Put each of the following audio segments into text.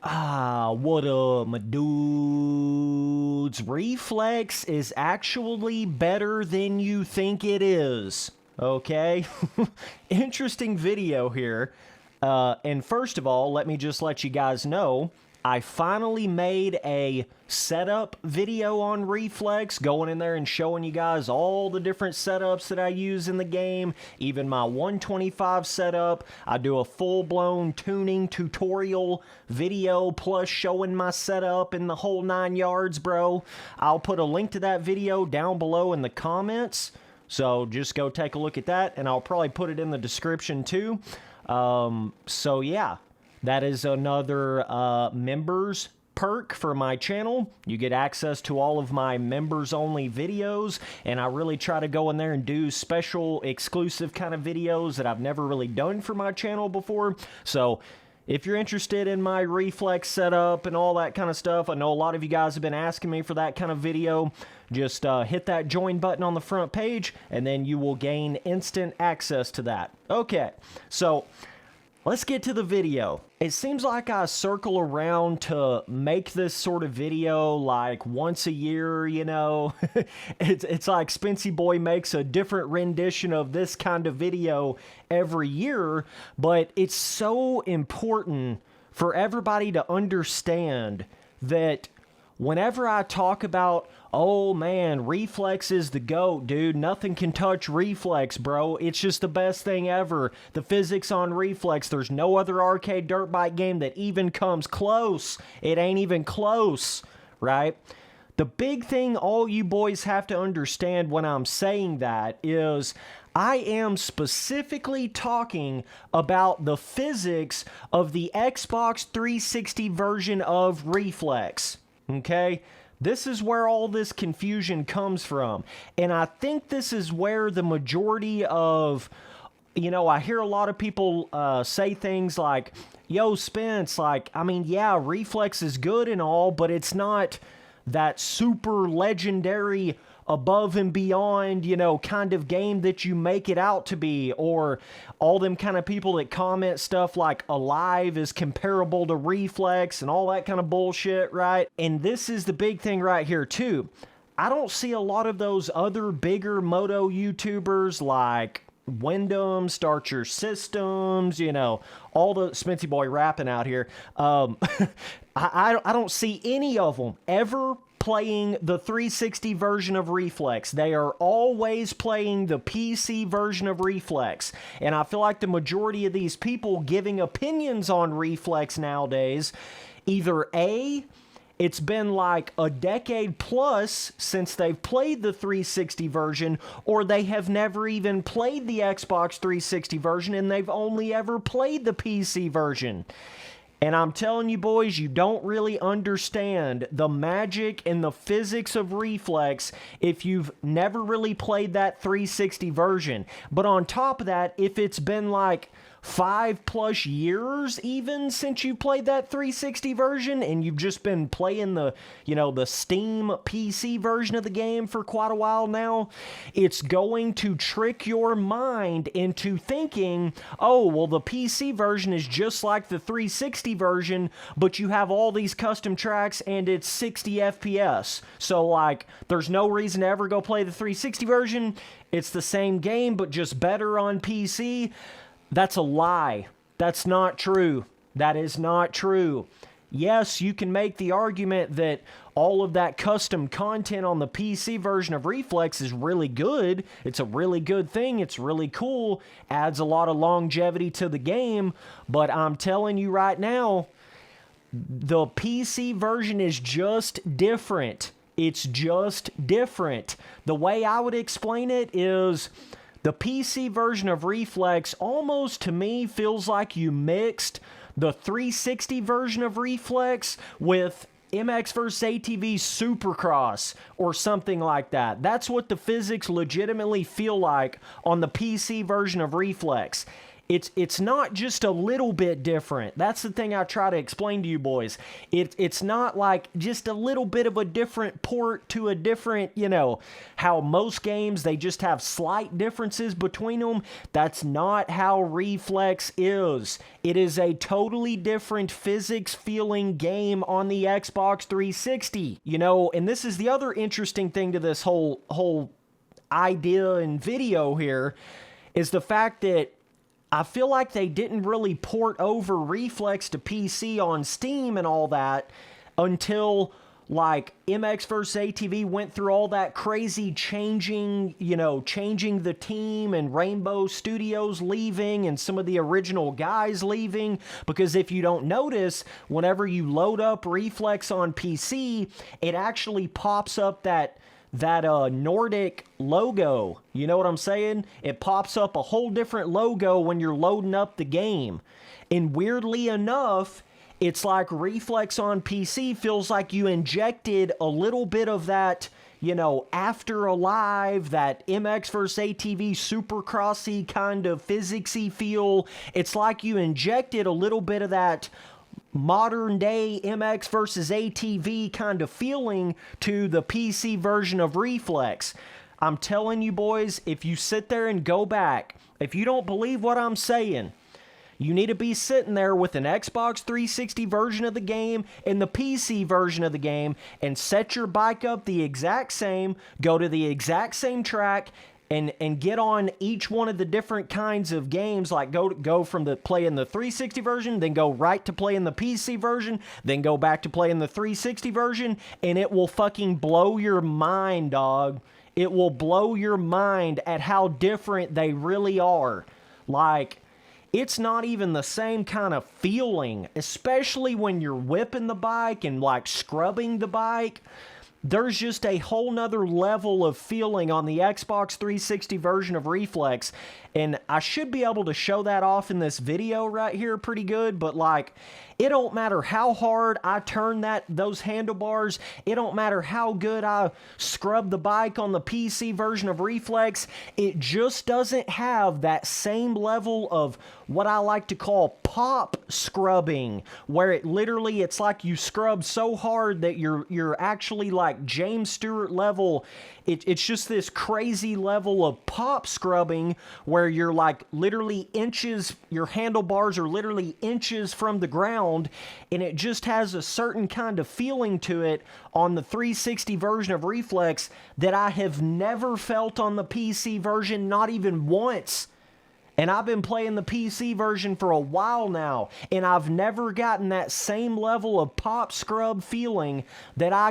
What up, my dudes? Reflex is actually better than you think it is, okay? Interesting video here. And first of all, let me just let you guys know, I finally made a setup video on Reflex, going in there and showing you guys all the different setups that I use in the game, even my 125 setup. I do a full-blown tuning tutorial video plus showing my setup in the whole 9 yards, bro. I'll put a link to that video down below in the comments, so just go take a look at that, and I'll probably put it in the description too. So yeah. That is another members perk for my channel. You get access to all of my members only videos, and I really try to go in there and do special exclusive kind of videos that I've never really done for my channel before. So if you're interested in my Reflex setup and all that kind of stuff, I know a lot of you guys have been asking me for that kind of video. Just hit that join button on the front page, and then you will gain instant access to that. Okay, so let's get to the video. It seems like I circle around to make this sort of video like once a year, you know. It's like Spency Boy makes a different rendition of this kind of video every year, but it's so important for everybody to understand that whenever I talk about, oh man, Reflex is the GOAT, dude. Nothing can touch Reflex, bro. It's just the best thing ever. The physics on Reflex, there's no other arcade dirt bike game that even comes close. It ain't even close, right? The big thing all you boys have to understand when I'm saying that is I am specifically talking about the physics of the Xbox 360 version of Reflex, okay? This is where all this confusion comes from. And I think this is where the majority of, you know, I hear a lot of people say things like, yo, Spence, like, I mean, yeah, Reflex is good and all, but it's not that super legendary above and beyond, you know, kind of game that you make it out to be, or all them kind of people that comment stuff like Alive is comparable to Reflex and all that kind of bullshit, right? And this is the big thing right here too. I don't see a lot of those other bigger moto YouTubers like Wyndham, Start Your Systems, you know, all the Spency Boy rapping out here. I don't see any of them ever playing the 360 version of Reflex. They are always playing the PC version of Reflex. And I feel like the majority of these people giving opinions on Reflex nowadays, either A, it's been like a decade plus since they've played the 360 version, or they have never even played the Xbox 360 version and they've only ever played the PC version. And I'm telling you boys, you don't really understand the magic and the physics of Reflex if you've never really played that 360 version. But on top of that, if it's been like 5+ years even since you played that 360 version and you've just been playing the, you know, the Steam PC version of the game for quite a while now, it's going to trick your mind into thinking, oh, well, the PC version is just like the 360 version, but you have all these custom tracks and it's 60 FPS. So, like, there's no reason to ever go play the 360 version. It's the same game, but just better on PC. That's a lie. That's not true. That is not true. Yes, you can make the argument that all of that custom content on the PC version of Reflex is really good. It's a really good thing. It's really cool. Adds a lot of longevity to the game. But I'm telling you right now, the PC version is just different. It's just different. The way I would explain it is, the PC version of Reflex almost to me feels like you mixed the 360 version of Reflex with MX vs. ATV's Supercross or something like that. That's what the physics legitimately feel like on the PC version of Reflex. It's not just a little bit different. That's the thing I try to explain to you boys. It's not like just a little bit of a different port to a different, you know, how most games, they just have slight differences between them. That's not how Reflex is. It is a totally different physics-feeling game on the Xbox 360. You know, and this is the other interesting thing to this whole idea and video here, is the fact that I feel like they didn't really port over Reflex to PC on Steam and all that until, like, MX vs. ATV went through all that crazy changing the team and Rainbow Studios leaving and some of the original guys leaving. Because if you don't notice, whenever you load up Reflex on PC, it actually pops up that Nordic logo. You know what I'm saying? It pops up a whole different logo when you're loading up the game. And weirdly enough, it's like Reflex on PC feels like you injected a little bit of that, you know, After Alive, that MX vs. ATV Supercrossy kind of physicsy feel. It's like you injected a little bit of that modern day MX versus ATV kind of feeling to the PC version of Reflex. I'm telling you boys, if you sit there and go back, if you don't believe what I'm saying, you need to be sitting there with an Xbox 360 version of the game and the PC version of the game and set your bike up the exact same, go to the exact same track, and get on each one of the different kinds of games, like go from the playing the 360 version, then go right to playing the PC version, then go back to playing the 360 version, and it will fucking blow your mind, dog. It will blow your mind at how different they really are. Like, it's not even the same kind of feeling, especially when you're whipping the bike and like scrubbing the bike. There's just a whole nother level of feeling on the Xbox 360 version of Reflex, and I should be able to show that off in this video right here pretty good, but like, it don't matter how hard I turn those handlebars, it don't matter how good I scrub the bike on the PC version of Reflex, it just doesn't have that same level of what I like to call pop scrubbing, where it's like you scrub so hard that you're actually like James Stewart level. It's just this crazy level of pop scrubbing where you're like literally inches, your handlebars are literally inches from the ground, and it just has a certain kind of feeling to it on the 360 version of Reflex that I have never felt on the PC version, not even once. And I've been playing the PC version for a while now, and I've never gotten that same level of pop scrub feeling that I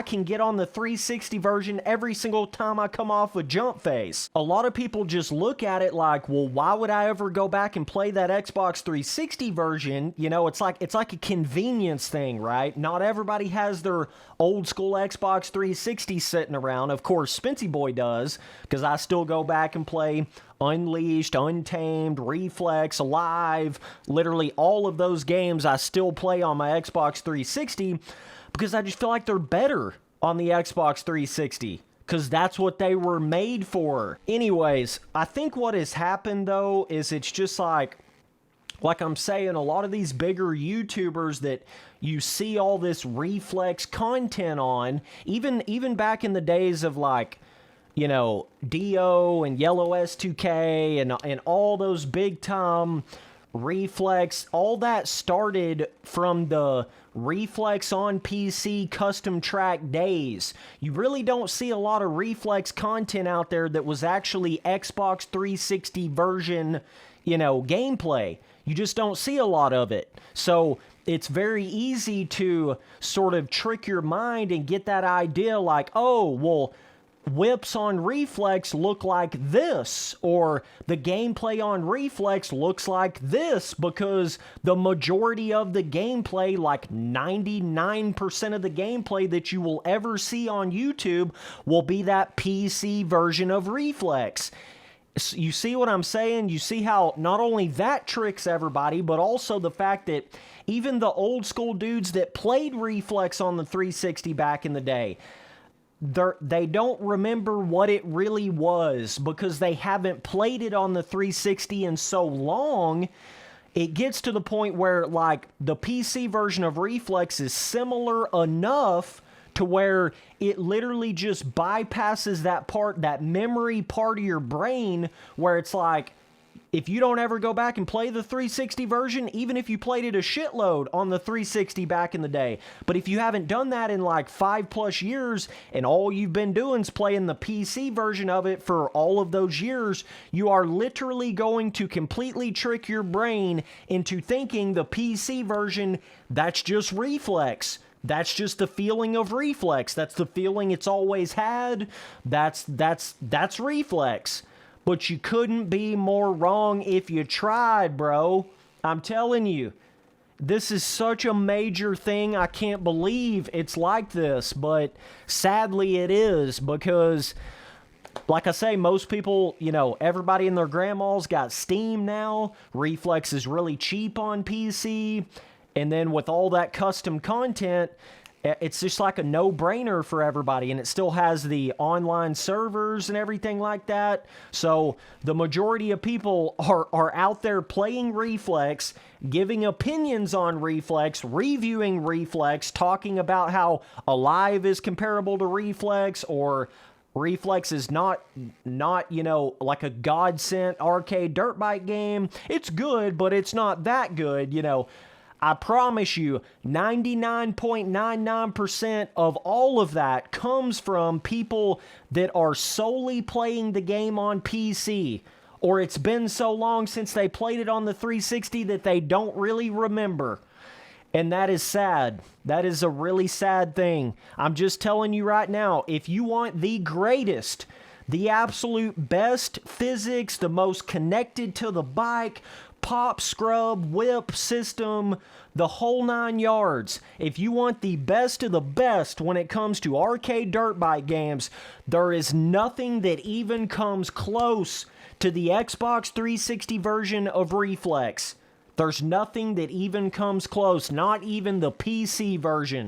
can get on the 360 version every single time I come off a jump face. A lot of people just look at it like, well, why would I ever go back and play that Xbox 360 version? You know, it's like a convenience thing, right? Not everybody has their old school Xbox 360 sitting around. Of course, Spency Boy does, because I still go back and play Unleashed, Untamed, Reflex, Alive, literally all of those games I still play on my Xbox 360 because I just feel like they're better on the Xbox 360 because that's what they were made for. Anyways, I think what has happened though is it's just like I'm saying, a lot of these bigger YouTubers that you see all this Reflex content on, even back in the days of like, you know, Dio and Yellow S2K and all those big time Reflex, all that started from the Reflex on PC custom track days. You really don't see a lot of Reflex content out there that was actually Xbox 360 version, you know, gameplay. You just don't see a lot of it. So it's very easy to sort of trick your mind and get that idea like, oh, well, whips on Reflex look like this, or the gameplay on Reflex looks like this, because the majority of the gameplay, like 99% of the gameplay that you will ever see on YouTube, will be that PC version of Reflex. You see what I'm saying? You see how not only that tricks everybody, but also the fact that even the old school dudes that played Reflex on the 360 back in the day, they don't remember what it really was because they haven't played it on the 360 in so long. It gets to the point where, like, the PC version of Reflex is similar enough to where it literally just bypasses that memory part of your brain, where it's like, if you don't ever go back and play the 360 version, even if you played it a shitload on the 360 back in the day, but if you haven't done that in like 5+ years and all you've been doing is playing the PC version of it for all of those years, you are literally going to completely trick your brain into thinking the PC version, that's just Reflex. That's just the feeling of Reflex. That's the feeling it's always had. That's Reflex. But you couldn't be more wrong if you tried, bro. I'm telling you. This is such a major thing. I can't believe it's like this. But sadly it is, because, like I say, most people, you know, everybody and their grandma's got Steam now. Reflex is really cheap on PC. And then with all that custom content, it's just like a no-brainer for everybody, and it still has the online servers and everything like that. So the majority of people are out there playing Reflex, giving opinions on Reflex, reviewing Reflex, talking about how Alive is comparable to Reflex, or Reflex is not, you know, like a God-sent arcade dirt bike game. It's good, but it's not that good, you know. I promise you, 99.99% of all of that comes from people that are solely playing the game on PC. Or it's been so long since they played it on the 360 that they don't really remember. And that is sad. That is a really sad thing. I'm just telling you right now, if you want the greatest, the absolute best physics, the most connected to the bike, pop, scrub, whip system, the whole 9 yards. If you want the best of the best when it comes to arcade dirt bike games, there is nothing that even comes close to the Xbox 360 version of Reflex. There's nothing that even comes close, not even the PC version.